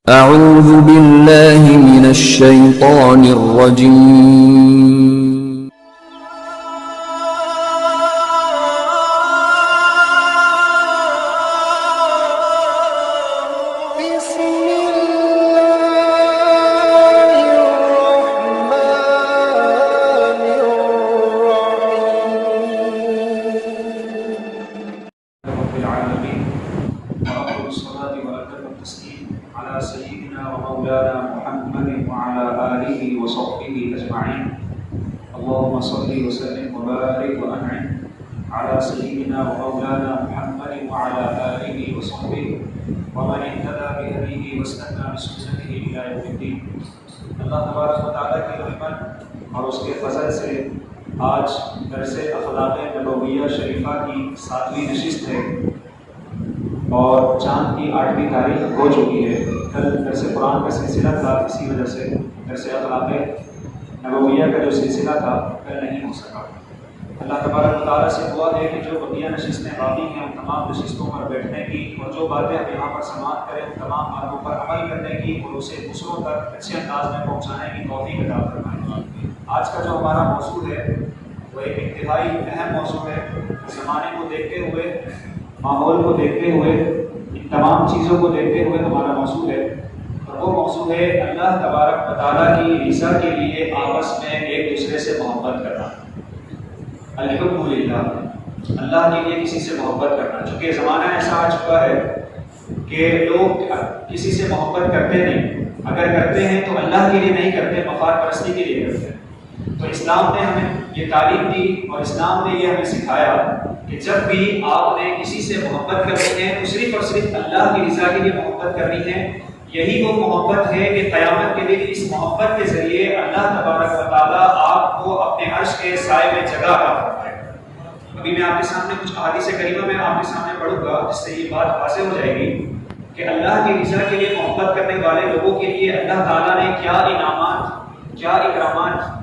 اعوذ باللہ من الشیطان الرجیم على سيدنا ومولانا محمد وعلى آله وصحبه أجمعين اللهم صل وسلم وبارك وأنعم على سيدنا ومولانا محمد وعلى آله وصحبه ومن اهتدى بهديه واستنى بسنته إلى يوم الدين. اللہ تبارک و تعالیٰ کی رحمت اور اس کے فضل سے آج درس اخلاق نبویہ شریفہ کی 7ویں نشست ہے اور چاند کی 8ویں تاریخ ہو چکی ہے. کل درس قرآن کا سلسلہ تھا، اسی وجہ سے درس اخلاق نبویہ کا جو سلسلہ تھا کل نہیں ہو سکا. اللہ تبارک و تعالیٰ سے دعا ہے کہ جو بقیہ نشستیں باقی ہیں ان تمام نشستوں پر بیٹھنے کی اور جو باتیں ہم یہاں پر سماعت کریں ان تمام باتوں پر عمل کرنے کی اور اسے دوسروں تک اچھے انداز میں پہنچانے کی توفیق عطا فرمائے. آج کا جو ہمارا موضوع ہے وہ ایک انتہائی اہم موضوع ہے. زمانے کو دیکھتے ہوئے، ماحول کو دیکھتے ہوئے، ان تمام چیزوں کو دیکھتے ہوئے ہمارا موضوع ہے اور وہ موضوع ہے اللہ تبارک و تعالیٰ کی رضا کے لیے آپس میں ایک دوسرے سے محبت کرنا. الحب للہ، اللہ کے لیے کسی سے محبت کرنا. چونکہ زمانہ ایسا آ چکا ہے کہ لوگ کسی سے محبت کرتے نہیں، اگر کرتے ہیں تو اللہ کے لیے نہیں کرتے، مفاد پرستی کے لیے کرتے ہیں. تو اسلام نے ہمیں یہ تعلیم دی اور اسلام نے یہ ہمیں سکھایا کہ جب بھی آپ نے کسی سے محبت کرنی ہے تو صرف اور صرف اللہ کی رضا کے لیے محبت کرنی ہے. یہی وہ محبت ہے کہ قیامت کے دن اس محبت کے ذریعے اللہ تبارک و تعالیٰ آپ کو اپنے عرش کے سائے میں جگہ عطا فرمائے گا. ابھی میں آپ کے سامنے کچھ احادیث کریمہ میں آپ کے سامنے پڑھوں گا جس سے یہ بات واضح ہو جائے گی کہ اللہ کی رضا کے لیے محبت کرنے والے لوگوں کے لیے اللہ تعالیٰ نے کیا انعامات، کیا اکرامات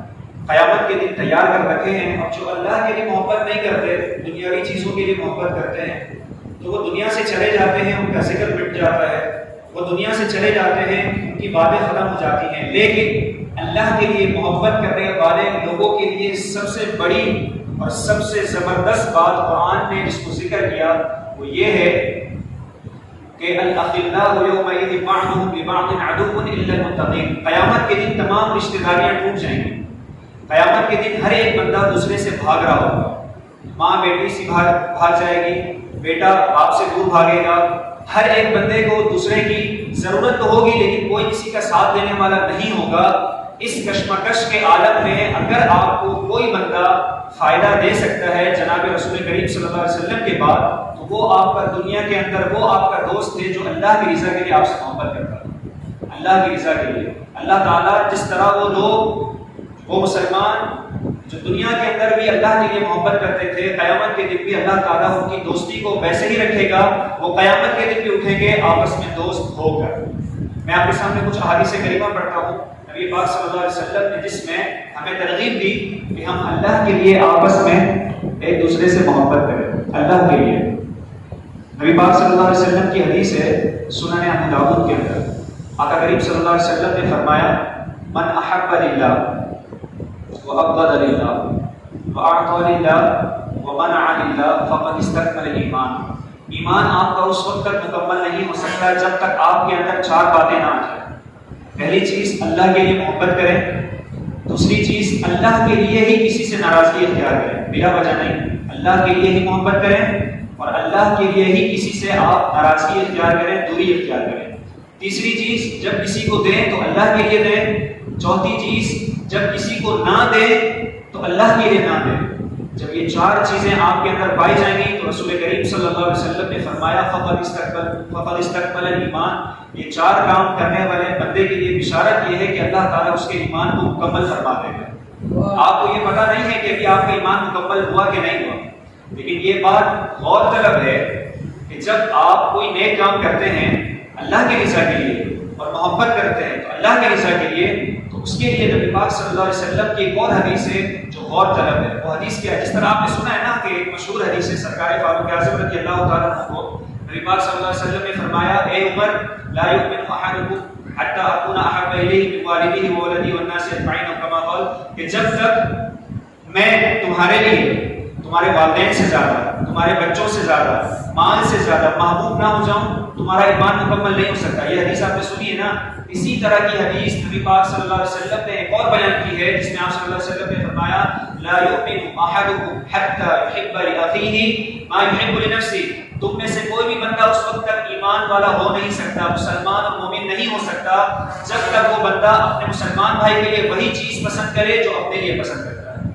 قیامت کے دن تیار کر رکھے ہیں. اور جو اللہ کے لیے محبت نہیں کرتے، دنیاوی چیزوں کے لیے محبت کرتے ہیں، تو وہ دنیا سے چلے جاتے ہیں، ان کا ذکر مٹ جاتا ہے، وہ دنیا سے چلے جاتے ہیں، ان کی باتیں ختم ہو جاتی ہیں. لیکن اللہ کے لیے محبت کرنے والے لوگوں کے لیے سب سے بڑی اور سب سے زبردست بات قرآن نے جس کو ذکر کیا وہ یہ ہے کہ الاخلاء یومئذ بعضهم لبعض عدو الا المتقین. قیامت کے دن تمام رشتہ داریاں ٹوٹ جائیں گی. قیامت کے دن ہر ایک بندہ دوسرے سے بھاگ رہا ہوگا. ماں بیٹی سے بھاگ جائے گی، بیٹا باپ سے دور بھاگے گا. ہر ایک بندے کو دوسرے کی ضرورت تو ہوگی لیکن کوئی کسی کا ساتھ دینے والا نہیں ہوگا. اس کشمکش کے عالم میں اگر آپ کو کوئی بندہ فائدہ دے سکتا ہے جناب رسول کریم صلی اللہ علیہ وسلم کے بعد تو وہ آپ کا دنیا کے اندر وہ آپ کا دوست ہے جو اللہ کی رضا کے لیے آپ سے محبت کرتا ہے. اللہ کی رضا کے لیے اللہ تعالیٰ جس طرح وہ لوگ، وہ مسلمان جو دنیا کے اندر بھی اللہ کے لیے محبت کرتے تھے، قیامت کے دن بھی اللہ تعالیٰ ان کی دوستی کو ویسے ہی رکھے گا. وہ قیامت کے دن بھی اٹھیں گے آپس میں دوست ہو کر. میں آپ کے سامنے کچھ احادیث کریمہ پڑھتا ہوں نبی پاک صلی اللہ علیہ وسلم نے جس میں ہمیں ترغیب دی کہ ہم اللہ کے لیے آپس میں ایک دوسرے سے محبت کریں. اللہ کے لیے نبی پاک صلی اللہ علیہ وسلم کی حدیث ہے سنن ابو داؤد کے اندر. آقا کریم صلی اللہ علیہ وسلم نے فرمایا من احب للہ وأبغض لله وأعطى لله ومنع لله فقد استكمل الإيمان. ایمان آپ کا اس وقت تک مکمل نہیں ہو سکتا جب تک آپ کے اندر 4 باتیں نہ آ جائیں. پہلی چیز اللہ کے لیے محبت کریں. دوسری چیز اللہ کے لیے ہی کسی سے ناراضگی اختیار کریں، بلا وجہ نہیں. اللہ کے لیے ہی محبت کریں اور اللہ کے لیے ہی کسی سے آپ ناراضگی اختیار کریں، دوری اختیار کریں. تیسری چیز جب کسی کو دیں تو اللہ کے لیے دیں. چوتھی چیز جب کسی کو نہ دے تو اللہ کے لیے نہ دے. جب یہ 4 چیزیں آپ کے اندر پائی جائیں گی تو رسول کریم صلی اللہ علیہ وسلم نے فرمایا فقد استقبل الایمان. یہ 4 کام کرنے والے بندے کے لیے بشارت یہ ہے کہ اللہ تعالیٰ اس کے ایمان کو مکمل فرما دے گا. آپ کو یہ پتہ نہیں ہے کہ ابھی آپ کا ایمان مکمل ہوا کہ نہیں ہوا، لیکن یہ بات غور طلب ہے کہ جب آپ کوئی نیک کام کرتے ہیں اللہ کی رضا کے لیے اور محبت کرتے ہیں تو اللہ کی رضا کے لیے، تو اس کے لیے نبی پاک صلی اللہ علیہ وسلم کی ایک اور حدیث ہے جو غور طلب ہے. وہ حدیث کیا ہے؟ جس طرح آپ نے سنا ہے نا کہ ایک مشہور حدیث ہے سرکار فاروق اعظم رضی اللہ تعالیٰ عنہ کو نبی پاک صلی اللہ علیہ وسلم نے فرمایا اے عمر لا یؤمن احدکم حتى اكون احب اليه من والده وولده والناس اجمعين كما قال کہ جب تک میں تمہارے لیے تمہارے والدین سے زیادہ، تمہارے بچوں سے زیادہ، مال سے زیادہ محبوب نہ ہو جاؤں، تمہارا ایمان مکمل نہیں ہو سکتا. یہ حدیث آپ نے سنی ہے نا. اسی طرح کی حدیث نبی پاک صلی اللہ علیہ وسلم نے ایک اور بیان کی ہے جس میں آپ صلی اللہ علیہ وسلم نے فرمایا لا يؤمن احدكم حتى يحب لاخيه ما يحب لنفسه. تم میں سے کوئی بھی بندہ اس وقت تک ایمان والا ہو نہیں سکتا، مسلمان اور مومن نہیں ہو سکتا جب تک وہ بندہ اپنے مسلمان بھائی کے لیے وہی چیز پسند کرے جو اپنے لیے پسند کرتا ہے.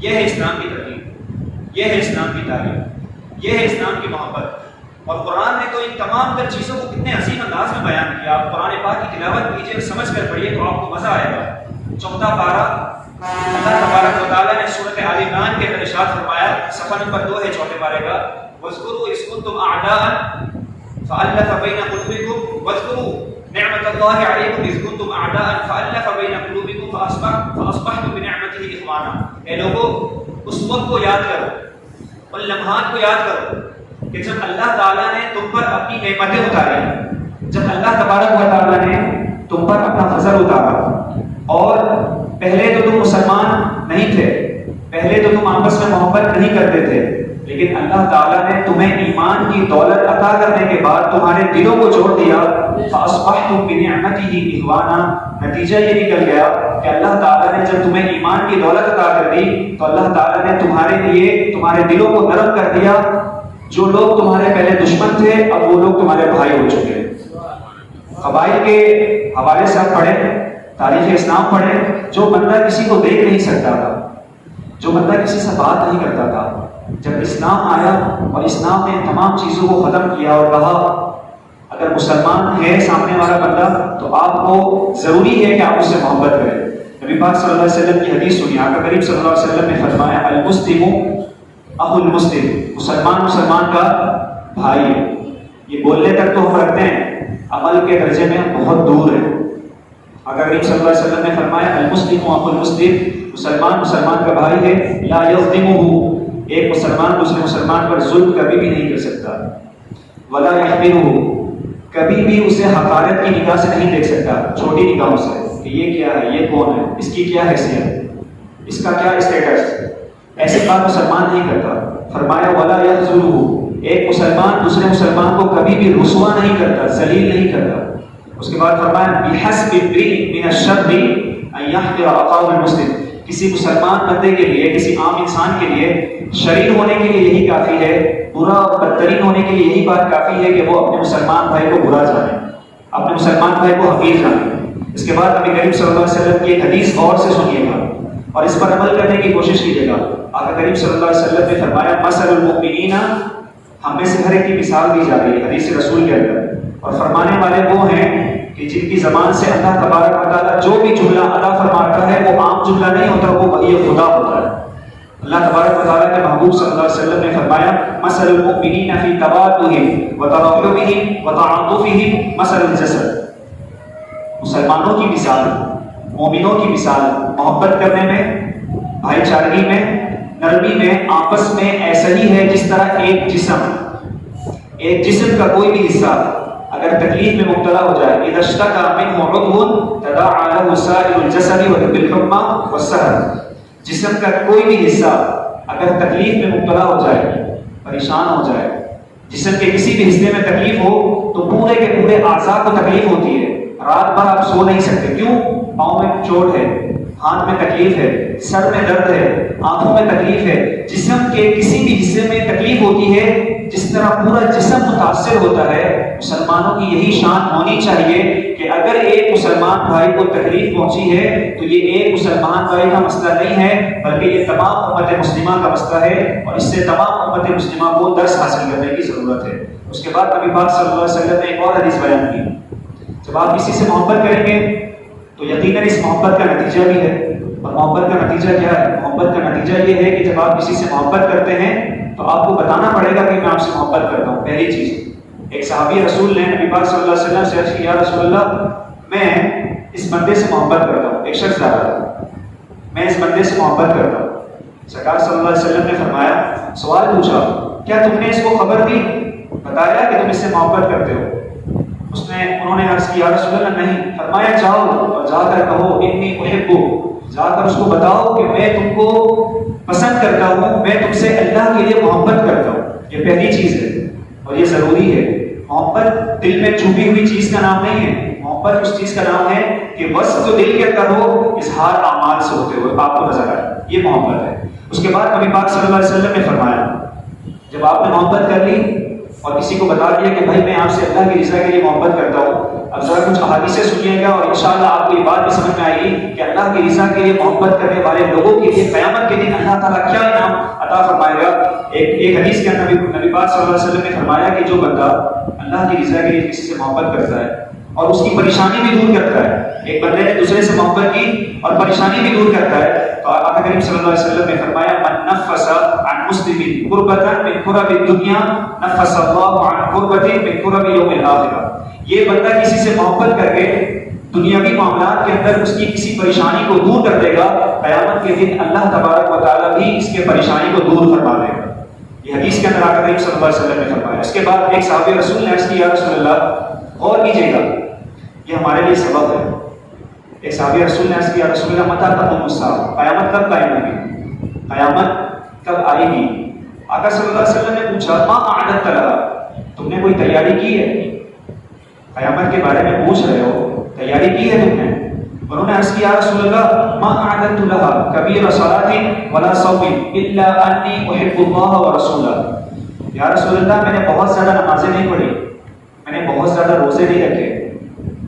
یہ ہے اسلام کی ترغیب، یہ ہے اسلام کی تعلیم، یہ ہے اسلام کی محبت. اور قرآن نے تو ان تمام تر چیزوں کو کتنے عظیم انداز میں بیان کیا. آپ قرآن پاک کی تلاوت کیجیے اور سمجھ کر پڑھیے تو آپ کو مزہ آئے گا. 14 پارہ اللہ تبارک و تعالیٰ نے سورۃ آل عمران کے اندر ارشاد فرمایا، صفحہ نمبر 2 ہے 14 پارے کا، وَاذْكُرُوا إِذْ كُنتُمْ أَعْدَاءً فَأَلَّفَ بَيْنَ قُلُوبِكُمْ وَاذْكُرُوا نِعْمَةَ اللَّهِ عَلَيْكُمْ إِذْ كُنتُمْ أَعْدَاءً فَأَلَّفَ بَيْنَ قُلُوبِكُمْ فَأَصْبَحْتُمْ بِنِعْمَتِهِ إِخْوَانًا. اے لوگوں اس وقت کو یاد کرو، ان لمحات کو یاد کرو کہ جب اللہ تعالیٰ نے تم پر اپنی نعمتیں اتاری، جب اللہ تبارک و تعالیٰ نے تم پر اپنا فضل اتارا. اور پہلے تو تم مسلمان نہیں تھے، پہلے تو تم آپس میں محبت نہیں کرتے تھے، لیکن اللہ تعالیٰ نے تمہیں ایمان کی دولت عطا کرنے کے بعد تمہارے دلوں کو جوڑ دیا. فَأَصْبَحْتُمْ بِنِعْمَتِهِ إِخْوَانًا. نتیجہ یہ نکل گیا کہ اللہ تعالیٰ نے جب تمہیں ایمان کی دولت عطا کر دی تو اللہ تعالیٰ نے تمہارے لیے تمہارے دلوں کو نرم کر دیا. جو لوگ تمہارے پہلے دشمن تھے اب وہ لوگ تمہارے بھائی ہو چکے ہیں. قبائل کے حوالے سے آپ پڑھیں، تاریخ اسلام پڑھیں، جو بندہ کسی کو دیکھ نہیں سکتا تھا، جو بندہ کسی سے بات نہیں کرتا تھا، جب اسلام آیا اور اسلام نے تمام چیزوں کو ختم کیا اور کہا اگر مسلمان ہے سامنے والا بندہ تو آپ کو ضروری ہے کہ آپ اس سے محبت کریں. نبی پاک صلی اللہ علیہ وسلم کی حدیث سنی. آقا کریم صلی اللہ علیہ وسلم نے فرمایا المسلم اخو المسلم، مسلمان مسلمان کا بھائی ہے. یہ بولنے تک تو ہم رکھتے ہیں، عمل کے درجے میں ہم بہت دور ہیں. آقا کریم صلی اللہ علیہ وسلم نے فرمایا المسلم اخو المسلم، مسلمان مسلمان کا بھائی ہے. لا یظلمہ، ایک مسلمان دوسرے مسلمان پر ظلم کبھی بھی نہیں کر سکتا. ولا یحقرہ، کبھی بھی اسے حقارت کی نگاہ سے نہیں دیکھ سکتا، چھوٹی نگاہوں سے کہ یہ کیا ہے، یہ کون ہے، اس کی کیا حیثیت، اس کا کیا اسٹیٹس، ایسی بات مسلمان نہیں کرتا. فرمایا ولا یخذلہ، ایک مسلمان دوسرے مسلمان کو کبھی بھی رسوا نہیں کرتا، ذلیل نہیں کرتا. اس کے بعد فرمایا بحسب امرئ من الشر ان یحقر اخاه المسلم، کسی مسلمان بندے کے لیے، کسی عام انسان کے لیے شریر ہونے کے لیے یہی کافی ہے، برا اور بدترین ہونے کے لیے یہی بات کافی ہے کہ وہ اپنے مسلمان بھائی کو برا جانے، اپنے مسلمان بھائی کو حقیر جانے. اس کے بعد نبی کریم صلی اللہ علیہ وسلم کی ایک حدیث غور سے سنیے گا اور اس پر عمل کرنے کی کوشش کیجیے گا. آقا کریم صلی اللہ علیہ وسلم نے فرمایا مثل المؤمنین، ہم میں سے ہر ایک کی مثال دی جا رہی ہے حدیث رسول کے اندر، اور فرمانے والے وہ ہیں کہ جن کی زبان سے اللہ تبارک و تعالیٰ جو بھی جملہ ادا فرماتا ہے وہ عام جملہ نہیں ہوتا، وہ وحی خدا ہوتا ہے. اللہ تبارک و تعالیٰ کے محبوب صلی اللہ علیہ وسلم نے فرمایا مثل المؤمنین فی تواddہم وتراحمہم وتعاطفہم مثل الجسد. مسلمانوں کی مثال، مومنوں کی مثال محبت کرنے میں، بھائی چارگی میں، نرمی میں، آپس میں ایسا ہی ہے جس طرح ایک جسم کا کوئی بھی حصہ اگر تکلیف میں مبتلا ہو جائے، اذا اشتکى منه عضو تداعى له سائر الجسد بالحمى والسهر، جسم کا کوئی بھی حصہ اگر تکلیف میں مبتلا ہو جائے، پریشان ہو جائے، جسم کے کسی بھی حصے میں تکلیف ہو تو پورے کے پورے اعضاء کو تکلیف ہوتی ہے. رات بھر آپ سو نہیں سکتے، کیوں؟ پاؤں میں چوٹ ہے، ہاتھ میں تکلیف ہے، سر میں درد ہے، آنکھوں میں تکلیف ہے. جسم کے کسی بھی حصے میں تکلیف ہوتی ہے، جس طرح پورا جسم متاثر ہوتا ہے. مسلمانوں کی یہی شان ہونی چاہیے کہ اگر ایک مسلمان بھائی کو تکلیف پہنچی ہے تو یہ ایک مسلمان بھائی کا مسئلہ نہیں ہے بلکہ یہ تمام امت مسلمہ کا مسئلہ ہے، اور اس سے تمام امت مسلمہ کو درس حاصل کرنے کی ضرورت ہے. اس کے بعد نبی پاک صلی اللہ علیہ وسلم نے ایک اور حدیث بیان کی، جب آپ کسی سے محبت کریں گے تو یقیناً اس محبت کا نتیجہ بھی ہے. اور محبت کا نتیجہ کیا ہے؟ محبت کا نتیجہ یہ ہے کہ جب آپ کسی سے محبت کرتے ہیں تو آپ کو بتانا پڑے گا کہ میں آپ سے محبت کرتا ہوں. پہلی چیز، ایک صحابی رسول نے نبی پاک صلی اللہ علیہ وسلم سے عرض کی یا رسول اللہ میں اس بندے سے محبت کرتا ہوں. ایک شخص جا رہا تھا، میں اس بندے سے محبت کرتا ہوں. سرکار صلی اللہ علیہ وسلم نے فرمایا، سوال پوچھا کیا تم نے اس کو خبر دی، بتایا کہ تم اس سے محبت کرتے ہو؟ انہوں نے عرض کی یا رسول اللہ نہیں. فرمایا جاؤ اور جا کر کہو انی احبو، جا کر اس کو بتاؤ کہ میں تم کو پسند کرتا ہوں، میں تم سے اللہ کے لیے محبت کرتا ہوں. یہ پہلی چیز ہے اور یہ ضروری ہے. محبت دل میں چھپی ہوئی چیز کا نام نہیں ہے. محبت اس چیز کا نام ہے کہ وصف تو دل کے اندر ہو، اظہار اعمال سے ہوتے ہوئے آپ کو نظر آئے. یہ محبت ہے. اس کے بعد نبی پاک صلی اللہ علیہ وسلم نے فرمایا جب آپ نے محبت کر لی اور کسی کو بتا دیا کہ بھائی میں آپ سے اللہ کی رضا کے لیے محبت کرتا ہوں، اب ذرا کچھ احادیثیں سنیے گا اور انشاءاللہ آپ کو یہ بات بھی سمجھ میں آئے گی کہ اللہ کی رضا کے لیے محبت کرنے والے لوگوں کے لیے قیامت کے دن اللہ تعالیٰ کیا انعام عطا فرمائے گا. ایک حدیث کے اندر نبی پاک صلی اللہ علیہ وسلم نے فرمایا کہ جو بندہ اللہ کی رضا کے لیے کسی سے محبت کرتا ہے اور اس کی پریشانی بھی دور کرتا ہے، ایک بندے نے دوسرے سے محبت کی اور پریشانی بھی دور کرتا ہے، تو آقا کریم صلی اللہ علیہ وسلم نے فرمایا من نفس عن مسلم کربۃ من کرب الدنیا نفس اللہ عن کربۃ من کرب یوم الآخرہ. یہ بندہ کسی سے محبت کر کے دنیاوی معاملات کے اندر اس کی کسی پریشانی کو دور کر دے گا، قیامت کے دن اللہ تبارک و تعالیٰ بھی اس کے پریشانی کو دور فرما دے گا. یہ حدیث کے اندر آقا کریم صلی اللہ علیہ وسلم نے فرمایا. اس کے بعد ایک صحابی رسول نے عرض کیا یا رسول اللہ غور کیجیے گا، یہ ہمارے لیے سبب ہے. ایک صحابی رسول نے عرض کیا رسول اللہ متی تقوم الساعہ، قیامت کب قائم ہوگی، قیامت کب آئے گی. آقا صلی اللہ علیہ وسلم نے پوچھا ما اعددت لها، تم نے کوئی تیاری کی ہے؟ قیامت کے بارے میں پوچھ رہے ہو، تیاری کی ہے تم نے؟ انہوں نے عرض کیا رسول اللہ ما اعددت لها کبیر صلاۃ ولا صوم الا انی احب اللہ ورسولہ. یا رسول اللہ میں نے بہت زیادہ نمازیں نہیں پڑھی، میں نے بہت زیادہ روزے نہیں رکھے،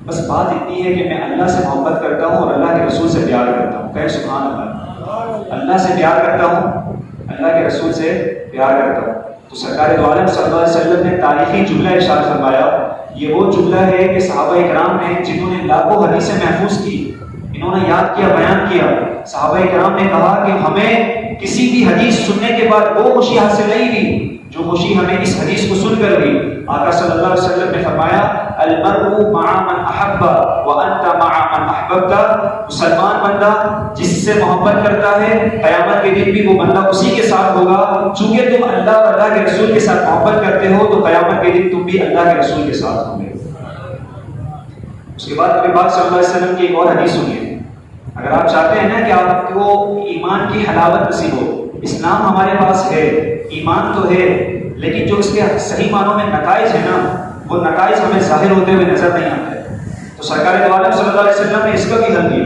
بس بات اتنی ہے کہ میں اللہ سے محبت کرتا ہوں اور اللہ کے رسول سے پیار کرتا ہوں. کہے سبحان اللہ. اللہ سے پیار کرتا ہوں، اللہ کے رسول سے پیار کرتا ہوں. تو سرکار دو عالم صلی اللہ علیہ وسلم نے تاریخی جملہ ارشاد فرمایا. یہ وہ جملہ ہے کہ صحابہ اکرام نے جنہوں نے لاکھوں حدیثیں محفوظ کی، انہوں نے یاد کیا، بیان کیا. صحابہ اکرام نے کہا کہ ہمیں کسی بھی حدیث سننے کے بعد وہ خوشی حاصل نہیں ہوئی جو خوشی ہمیں اس حدیث کو سن کر ہوئی. آقا صلی اللہ علیہ وسلم نے فرمایا المرء مع من احب وانت مع من احببت. مسلمان بندہ جس سے محبت کرتا ہے قیامت کے دن بھی وہ بندہ اسی کے ساتھ ہوگا. چونکہ تم اللہ اور اللہ کے رسول کے ساتھ محبت کرتے ہو تو قیامت کے دن تم بھی اللہ کے رسول کے ساتھ ہوں گے. اس کے بعد نبی پاک صلی اللہ علیہ وسلم کی ایک اور حدیث سنیے. اگر آپ چاہتے ہیں نا کہ آپ کو ایمان کی حلاوت نصیب ہو، اسلام ہمارے پاس ہے، ایمان تو ہے، لیکن جو اس کے صحیح معنوں میں نتائج ہیں نا، وہ نتائج ہمیں ظاہر ہوتے ہوئے نظر نہیں آتے. تو سرکار دو عالم صلی اللہ علیہ وسلم نے اس کا بھی حل دیا.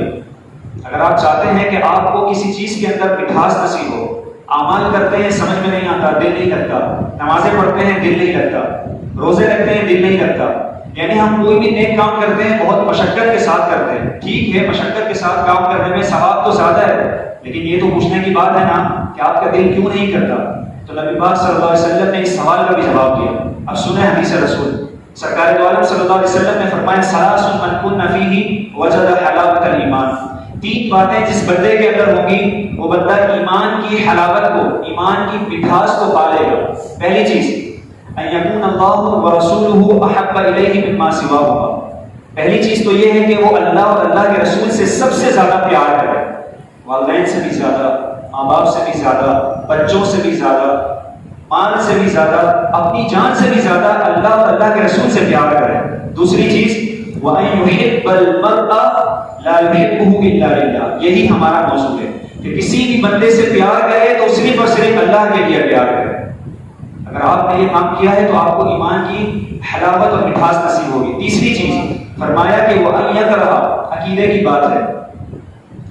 اگر آپ چاہتے ہیں کہ آپ کو کسی چیز کے اندر مٹھاس نصیب ہو، اعمال کرتے ہیں سمجھ میں نہیں آتا، دل نہیں لگتا، نمازیں پڑھتے ہیں دل نہیں لگتا، روزے رکھتے ہیں دل نہیں لگتا، یعنی ہم کوئی بھی نیک کام کرتے ہیں بہت مشقت کے ساتھ کرتے ہیں. ٹھیک ہے مشقت کے ساتھ کام کرنے میں ثواب تو زیادہ ہے، لیکن یہ تو پوچھنے کی بات ہے نا کہ آپ کا دل کیوں نہیں کرتا. تو نبی پاک صلی اللہ علیہ وسلم نے اس سوال کا بھی جواب دیا. اب سنیں حدیث رسول. سرکار دو عالم صلی اللہ علیہ وسلم نے فرمایا ثلاث من کن فیہ وجد حلاوت الایمان. تین باتیں جس بندے کے اندر ہوں گی وہ بندہ ایمان کی حلاوت کو، ایمان کی مٹھاس کو پالے گا. پہلی چیز ان یکون اللہ ورسولہ احب الیہ مما سواہما. پہلی چیز تو یہ ہے کہ وہ اللہ اور اللہ کے رسول سے سب سے زیادہ پیار کرے، والدین سے بھی زیادہ، ماں باپ سے بھی زیادہ، بچوں سے بھی زیادہ، مال سے بھی زیادہ، اپنی جان سے بھی زیادہ اللہ اور اللہ کے رسول سے پیار کرے. دوسری چیز وَأَن يُحِبَّ الْمَرْءَ لَا يُحِبُّهُ إِلَّا لِلَّهِ. یہی ہمارا موضوع ہے کہ کسی بھی بندے سے پیار کرے تو صرف اور صرف اللہ کے لیے پیار کرے. اگر آپ نے یہ کام کیا ہے تو آپ کو ایمان کی حلاوت اور مٹھاس نصیب ہوگی. تیسری چیز فرمایا کہ وَأَن يَكْرَهَ، عقیدے کی بات ہے،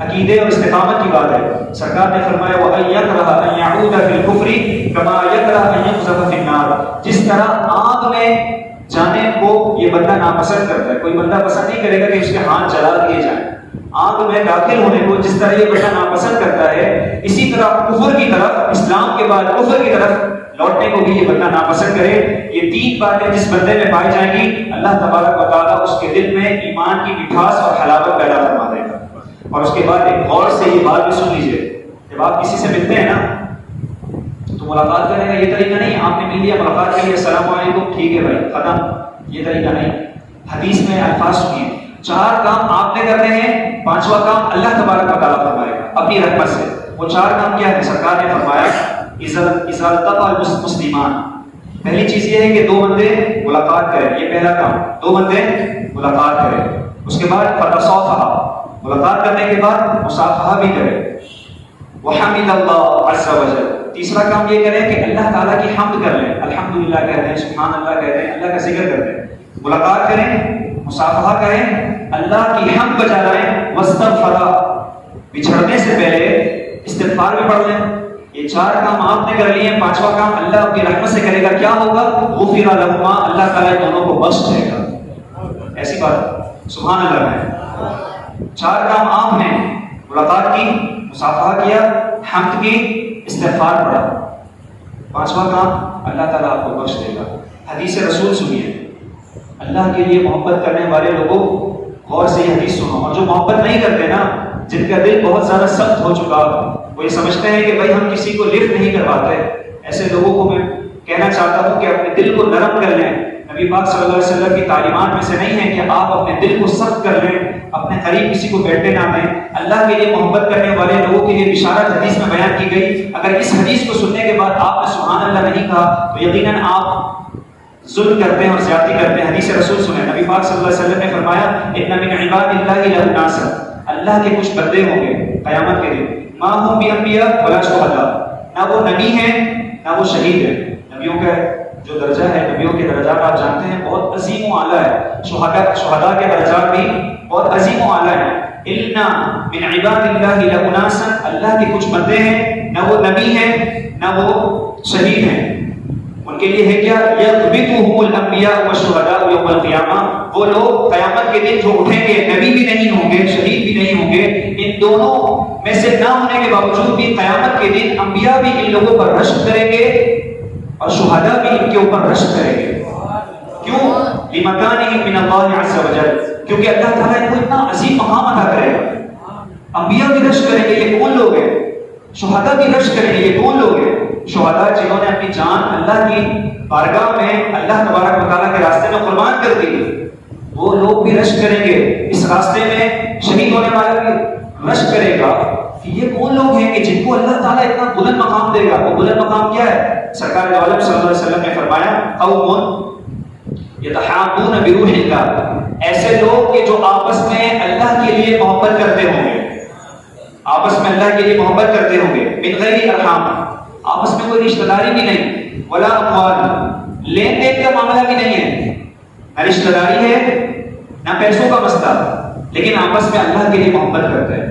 عقیدے اور استقامت کی بات ہے. سرکار نے فرمایا وَأَن يَكْرَهَ أَن يَعُودَ فِي الْكُفْرِ كَمَا يَكْرَهُ أَن يُقْذَفَ فِي النَّارِ. جس طرح آگ میں جانے کو یہ بندہ ناپسند کرتا ہے، کوئی بندہ پسند نہیں کرے گا کہ اس کے ہاتھ جلا دیے جائیں. آگ میں داخل ہونے کو جس طرح یہ بندہ ناپسند کرتا ہے، اسی طرح کفر کی طرف، اسلام کے بعد کفر کی طرف لوٹنے کو بھی یہ بندہ ناپسند کرے. یہ تین باتیں جس بندے میں پائی جائیں گی اللہ تبارک و تعالیٰ اس کے دل میں ایمان کی مٹھاس اور حلاوت پیدا فرما دے گا. اور اس کے بعد ایک غور سے یہ بات بھی سن لیجئے. جب آپ کسی سے ملتے ہیں نا تو ملاقات کرنے کا یہ طریقہ نہیں آپ نے مل لیا ملاقات کے لیے السلام علیکم ٹھیک ہے بھائی ختم، یہ طریقہ نہیں. حدیث میں الفاظ سنیے، 4 کام آپ نے کرنے ہیں، 5واں کام اللہ تبارک و تعالیٰ فرمائے گا اپنی رحمت سے. وہ 4 کام کیا ہے؟ سرکار نے فرمایا اذا التقى المسلمان، پہلی چیز یہ ہے کہ دو بندے ملاقات کریں، یہ پہلا کام، دو بندے ملاقات کریں۔ اس کے بعد فتصافحا، ملاقات کرنے کے بعد مصافحہ بھی کریں۔ وحمد اللہ عز وجل، تیسرا کام یہ کریں کہ اللہ تعالیٰ کی حمد کر لیں، الحمدللہ کہتے ہیں، سبحان اللہ کہتے ہیں، اللہ کا ذکر کرتے ہیں۔ ملاقات کریں، مصافحہ کریں، اللہ کی حمد بجا لائیں، واستغفرا، بچھڑنے سے پہلے استغفار بھی پڑھ لیں۔ یہ چار کام آپ نے کر لیے، پانچواں کام اللہ اپنی رحمت سے کرے گا، کیا ہوگا؟ غفر لہما، اللہ تعالیٰ دونوں کو بخش دے گا۔ ایسی بات، سبحان اللہ ہے۔ چار کام آپ نے ملاقات کی، مصافحہ کیا، حمد کی، استغفار پڑھا، پانچواں کام اللہ تعالیٰ آپ کو بخش دے گا۔ حدیث رسول سنیے، اللہ کے لیے محبت کرنے والے لوگوں غور سے یہ حدیث سنو، اور جو محبت نہیں کرتے نا، جن کا دل بہت زیادہ سخت ہو چکا، وہ یہ سمجھتے ہیں کہ بھائی ہم کسی کو لفٹ نہیں کرواتے، ایسے لوگوں کو میں کہنا چاہتا ہوں کہ اپنے دل کو نرم کر لیں۔ نبی پاک صلی اللہ علیہ وسلم کی تعلیمات میں سے نہیں ہے کہ آپ اپنے دل کو سخت کر لیں، اپنے قریب کسی کو بیٹھنے نہ دیں۔ اللہ کے لیے محبت کرنے والے لوگوں کے لیے بشارت حدیث میں بیان کی گئی۔ اگر اس حدیث کو سننے کے بعد آپ نے سبحان اللہ نہیں کہا تو یقیناً آپ ظلم کرتے ہیں اور زیادتی کرتے ہیں۔ حدیث رسول سنیں، نبی پاک صلی اللہ علیہ وسلم نے فرمایا ان من عباد اللہ له ناس، اللہ کے کچھ بندے ہوں گے قیامت کے دن، ما هم بانبیاء ولا شہداء، نہ وہ نبی ہیں نہ وہ شہید ہیں۔ نبیوں کا جو درجہ ہے، نبیوں کے درجات آپ جانتے ہیں بہت عظیم و اعلیٰ ہے، شہداء کے درجات بھی بہت عظیم و اعلیٰ ہیں۔ اِنَّ مِنْ عِبَادِ اللَّهِ لَأُنَاسًا، اللہ کے کچھ بندے ہیں، نہ وہ نبی ہیں نہ وہ شہید ہیں، ان کے لیے ہے کیا؟ یَغْبِطُهُمُ الْأَنْبِيَاءُ وَالشُّهَدَاءُ يَوْمَ الْقِيَامَةِ، وہ لوگ قیامت کے دن جو اٹھیں گے، نبی بھی نہیں ہوں گے شہید بھی نہیں ہوں گے، ان دونوں میں سے نہ ہونے کے باوجود بھی قیامت کے دن انبیاء بھی ان لوگوں پر رشک کریں گے اور شہداء بھی ان کے اوپر رشک کریں گے۔ کیوں؟ لِمَكَانِهِمْ مِنَ اللَّهِ عَزَّ وَجَلَّ، کیونکہ اللہ تعالیٰ ان کو اتنا عظیم مقام عطا کرے گا۔ انبیاء بھی رشک کریں گے، یہ کون لوگ ہیں؟ شہداء بھی رشک کریں گے، یہ کون لوگ ہیں؟ شہداء جنہوں نے اپنی جان اللہ کی بارگاہ میں اللہ تبارک و تعالیٰ کے راستے میں قربان کر دی، وہ لوگ بھی رشک کریں گے۔ اس راستے میں شہید ہونے والا بھی رشک کرے گا کہ یہ کون لوگ ہیں کہ جن کو اللہ تعالیٰ اتنا بلند مقام دے گا۔ وہ بلند مقام کیا ہے؟ سرکار عالم صلی اللہ علیہ وسلم نے فرمایا قوم یتحابون بروح اللہ، ایسے لوگ کہ جو آپس میں اللہ کے لیے محبت کرتے ہوں گے، آپس میں اللہ کے لیے محبت کرتے ہوں گے، من غیر ارحام، آپس میں کوئی رشتہ داری بھی نہیں، ولا اموال، لین دین کا معاملہ بھی نہیں ہے، نہ رشتہ داری ہے نہ پیسوں کا مسئلہ، لیکن آپس میں اللہ کے لیے محبت کرتے ہیں۔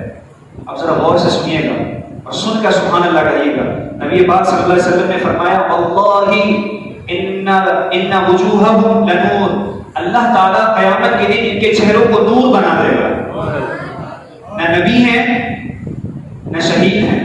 اب ذرا غور سے سنیے گا اور سن کر سبحان اللہ کہیے گا۔ نبی پاک صلی اللہ علیہ وسلم نے فرمایا واللہ ان وجوہہم لنور، اللہ تعالیٰ قیامت کے دن ان کے چہروں کو نور بنا دے گا۔ نہ نبی ہیں نہ شہید ہیں،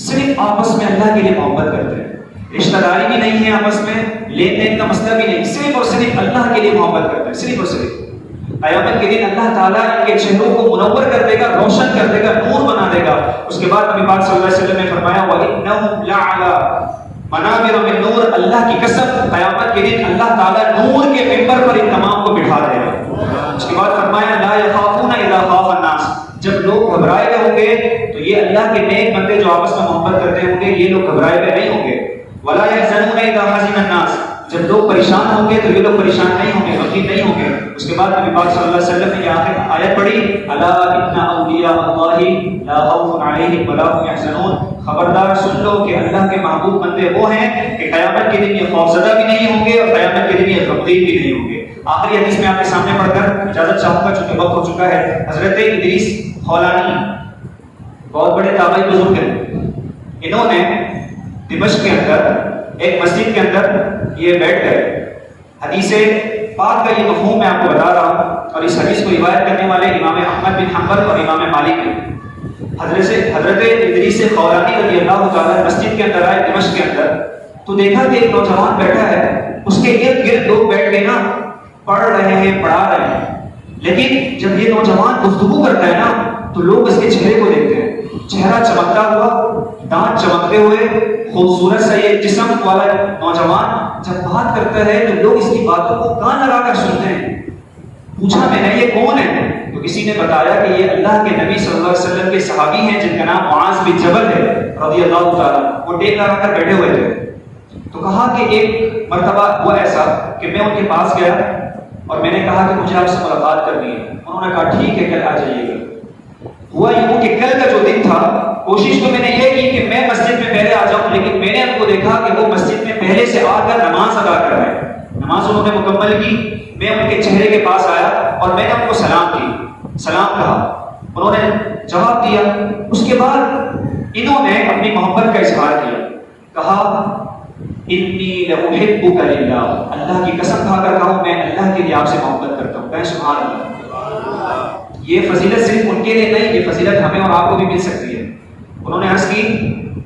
صرف آپس میں اللہ کے لیے محبت کرتے ہیں، رشتہ داری بھی نہیں ہے آپس میں، لین دین کا مسئلہ بھی نہیں، صرف اور صرف اللہ کے لیے محبت کرتے ہیں، صرف اور صرف۔ قیامت کے دن اللہ تعالیٰ ان کے چہروں کو منور کر دے گا، روشن کر دے گا، نور بنا دے گا۔ اس کے بعد نبی پاک صلی اللہ علیہ وسلم نے فرمایا وَإِنَّهُمْ لَعَلَىٰ مَنَابِرَ مِن نُور، اللہ کی قسم قیامت کے دن اللہ تعالیٰ نور کے ممبر پر ان تمام کو بٹھا دے گا۔ اس کے بعد فرمایا لَا يَخَافُونَ إِذَا خَافَ النَّاسَ، جب لوگ گھبرائے ہوئے ہوں گے تو یہ اللہ کے نیک بندے جو آپس میں محبت کرتے ہوں گے یہ لوگ گھبرائے ہوئے نہیں ہوں گے۔ وَلَا يَحْزَنُونَ إِذَا حَزِنَ النَّاسَ، جب لوگ پریشان ہوں گے تو یہ لوگ پریشان نہیں ہوں گے، غمگین نہیں ہوں گے۔ اس کے بعد نبی پاک صلی اللہ علیہ وسلم نے یہ آخر آیت پڑھی الا ان اولیاء اللہ لا خوف علیہم ولا هم يحزنون، خبردار سن لو کہ اللہ کے محبوب بندے وہ ہیں کہ قیامت کے دن یہ خوفزدہ بھی نہیں ہوں گے اور قیامت کے دن یہ غمگین بھی نہیں ہوں گے۔ آخری حدیث میں آپ کے سامنے پڑھ کر اجازت چاہوں گا چونکہ وقت ہو چکا ہے۔ حضرت ادریس خولانی بہت بڑے تابعی بزرگ ہیں، انہوں نے دمشق کے اندر ایک مسجد کے اندر یہ بیٹھ گئے۔ حدیث پاک کا یہ مفہوم میں آپ کو بتا رہا ہوں، اور اس حدیث کو روایت کرنے والے امام احمد بن حنبل اور امام مالک ہیں۔ حضرت ادریس خولانی رضی اللہ تعالیٰ مسجد کے اندر آئے دمشق کے اندر، تو دیکھا کہ ایک نوجوان بیٹھا ہے، اس کے ارد گرد لوگ بیٹھ کے نا پڑھ رہے ہیں، پڑھا رہے ہیں، لیکن جب یہ نوجوان گفتگو کرتا ہے نا تو لوگ اس کے چہرے کو دیکھتے ہیں، چہرہ چمکتا ہوا، دانت چمکتے ہوئے، خوبصورت سا یہ جسم والا نوجوان جب بات کرتا ہے تو لوگ اس کی باتوں کو کان لگا کر سنتے ہیں۔ پوچھا میں نے یہ کون ہے؟ تو کسی نے بتایا کہ یہ اللہ کے نبی صلی اللہ علیہ وسلم کے صحابی ہیں جن کا نام معاذ بن جبل ہے رضی اللہ تعالیٰ، وہ ٹیک لگا کر بیٹھے ہوئے تھے۔ تو کہا کہ ایک مرتبہ ہوا ایسا کہ میں ان کے پاس گیا اور میں نے کہا کہ مجھے آپ سے ملاقات کرنی ہے. انہوں نے کہا ٹھیک ہے کل آ جائیے گا. ہوا یوں کہ کل کا جو دن تھا کوشش تو میں نے یہ کی کہ میں مسجد میں پہلے آ جاؤں, لیکن میں نے ان کو دیکھا کہ وہ مسجد میں پہلے سے آ کر نماز ادا کر رہے ہیں. نماز انہوں نے مکمل کی. میں ان کے چہرے کے پاس آیا اور میں نے ان کو سلام کہا. انہوں نے جواب دیا. اس کے بعد انہوں نے اپنی محبت کا اظہار کیا. کہا انی لأحبک للہ, اللہ کی قسم کھا کر کہا میں اللہ کے لیے آپ سے محبت کرتا ہوں. کہیں سبحان اللہ. یہ فضیلت صرف ان کے لیے نہیں, یہ فضیلت ہمیں اور آپ کو بھی مل سکتی ہے. انہوں نے عرض کی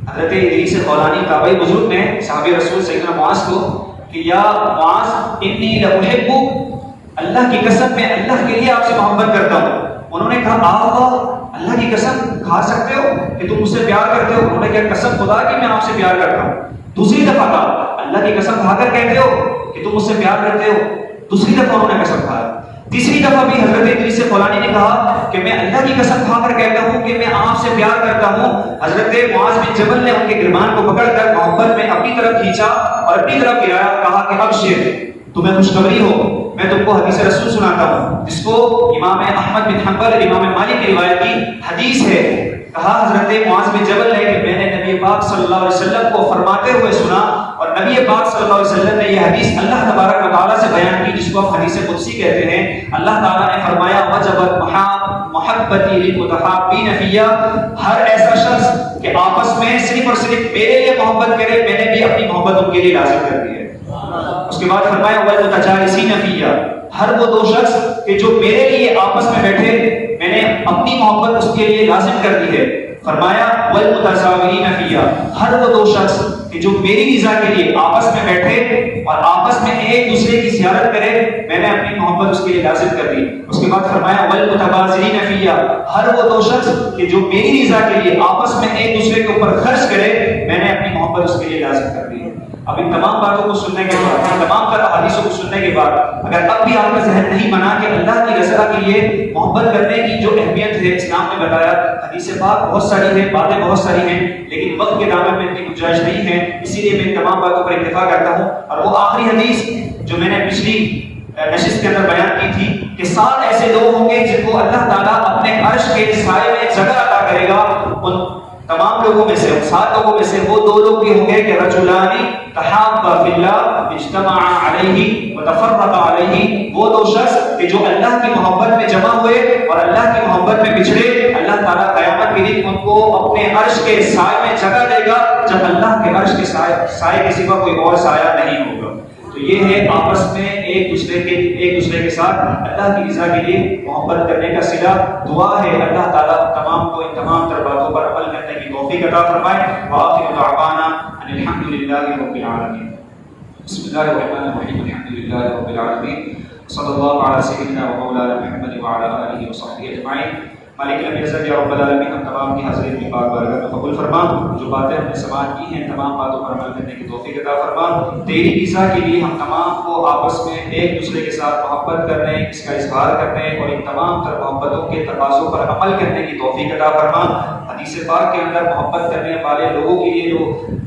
حضرت ادریس خولانی تابعی بزرگ نے صحابی رسول سیدنا معاذ کو کہ یا معاذ انی لأحبک, اللہ کی قسم میں اللہ کے لیے آپ سے محبت کرتا ہوں. انہوں نے کہا اللہ کی قسم کھا سکتے ہو کہ تم مجھ سے پیار کرتے ہو؟ انہوں نے کہا قسم خدا کی میں آپ سے پیار کرتا ہوں. دوسری دفعہ کہا اللہ کی قسم کھا کر کہتے ہو کہ تم مجھ سے پیار کرتے ہو؟ دوسری دفعہ انہوں نے قسم کھایا. تیسری دفعہ بھی حضرت ادریس خولانی نے کہا کہ میں اللہ کی قسم کھا کر کہتا ہوں کہ میں آپ سے پیار کرتا ہوں. حضرت معاذ بن جبل نے ان کے گربان کو پکڑ کر محبت میں اپنی طرف کھینچا اور اپنی طرف گرایا. کہا کہ ابشر, تمہیں خوشخبری ہو, میں تم کو حدیث رسول سناتا ہوں جس کو امام احمد بن حنبل, امام مالک کی روایت کی حدیث ہے. کہا حضرت معاذ بن جبل نے کہ میں نے نبی پاک صلی اللہ علیہ وسلم کو فرماتے ہوئے سنا, اور نبی پاک صلی اللہ علیہ وسلم نے یہ حدیث اللہ تبارک و تعالیٰ سے بیان کی جس کو ہم حدیث قدسی کہتے ہیں. اللہ تعالیٰ نے فرمایا وجبت محبتی للمتحابین فیہ, ہر ایسا شخص کہ آپس میں صرف اور صرف میرے لیے محبت کرے میں نے بھی اپنی محبت ان کے لیے لازم کر دی ہے. اس کے بعد فرمایا والمتجالسین فیہ, ہر وہ دو شخص کہ جو میرے لیے آپس میں بیٹھے میں نے اپنی محبت اس کے لیے لازم کر دی ہے. فرمایا والمتزاورین فیہ, ہر وہ دو شخص کہ جو میری رضا کے لیے آپس میں بیٹھے اور آپس میں ایک دوسرے کی زیارت کرے میں نے اپنی محبت اس کے لیے لازم کر دی. اس کے بعد فرمایا والمتبازرین فیہ, ہر وہ دو شخص کہ جو میری رضا کے لیے آپس میں ایک دوسرے کے اوپر خرچ کرے میں نے اپنی محبت اس کے لیے لازم کر دی. اب ان تمام باتوں کو سننے کے بعد, تمام تر احادیثوں کو سننے کے بعد اگر اب بھی آپ کا ذہن نہیں بنا کہ اللہ کی رضا کے لیے محبت کرنے کی جو اہمیت ہے اسلام نے بتایا, حدیث پاک بہت ساری ہیں, باتیں بہت ساری ہیں, لیکن وقت کے دامن میں ان کی گنجائش نہیں ہے, اسی لیے میں ان تمام باتوں پر اکتفا کرتا ہوں. اور وہ آخری حدیث جو میں نے پچھلی نشست کے اندر بیان کی تھی کہ 7 ایسے لوگ ہوں گے جن کو اللہ تعالیٰ اپنے عرش کے سائے میں جگہ عطا کرے گا. ان تمام لوگوں میں سے, 7 لوگوں میں سے وہ 2 لوگ یہ ہوں گے کہ رجلان تحابا فی اللہ اجتمع علیہ وتفرقا علیہ, وہ 2 شخص کہ جو اللہ کی محبت میں جمع ہوئے اور اللہ کی محبت میں بچھڑے, اللہ تعالیٰ قیامت کے دن ان کو اپنے عرش کے سائے میں جگہ دے گا جب اللہ کے عرش کے سائے کے سوا کوئی اور سایہ نہیں ہوگا. تو یہ ہے آپس میں ایک دوسرے کے ساتھ اللہ کی رضا کے لیے محبت کرنے کا صلہ. دعا ہے اللہ تعالیٰ تمام کو ان تمام تر باتوں پر عمل کرنے کی توفیق عطا فرمائے. وآخر دعوانا ان الحمد للہ رب العالمین. بسم اللہ الرحمن الرحیم. الحمد للہ رب العالمین. صلی اللہ علی سیدنا و مولانا محمد وعلی آلہ وصحبہ اجمعین. مالک العزت یا رب العالمین ہم تمام کی حاضرین کی پاک بارگاہ میں قبول فرما. جو باتیں ہم نے سماعت کی ہیں تمام باتوں پر عمل کرنے کی توفیق عطا فرما. تیری رضا کے لیے ہم تمام کو آپس میں ایک دوسرے کے ساتھ محبت کرنے, اس کا اظہار کرنے اور ان تمام تر محبتوں کے تقاضوں پر عمل کرنے کی توفیق عطا فرما. حدیث پاک کے اندر محبت کرنے والے لوگوں کے لیے جو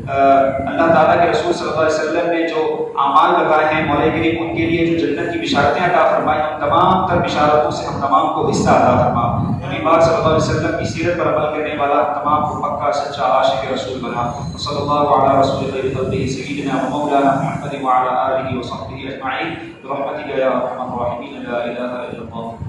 اللہ تعالیٰ کے رسول صلی اللہ علیہ وسلم نے جو اعمال بتائے ہیں مولا کریم ان کے لیے جو جنت کی بشارتیں عطا فرمائیں, ان تمام تر بشارتوں سے ہم تمام کو حصہ عطا فرما. نبی پاک صلی اللہ علیہ وسلم کی سیرت پر عمل کرنے والا تمام کو پکا سچا عاشق رسول بنا. صلی اللہ علی رسول اللہ سیدنا و مولانا محمد وعلی آلہ وصحبہ اجمعین برحمتک یا ارحم الراحمین. لا الہ الا اللہ.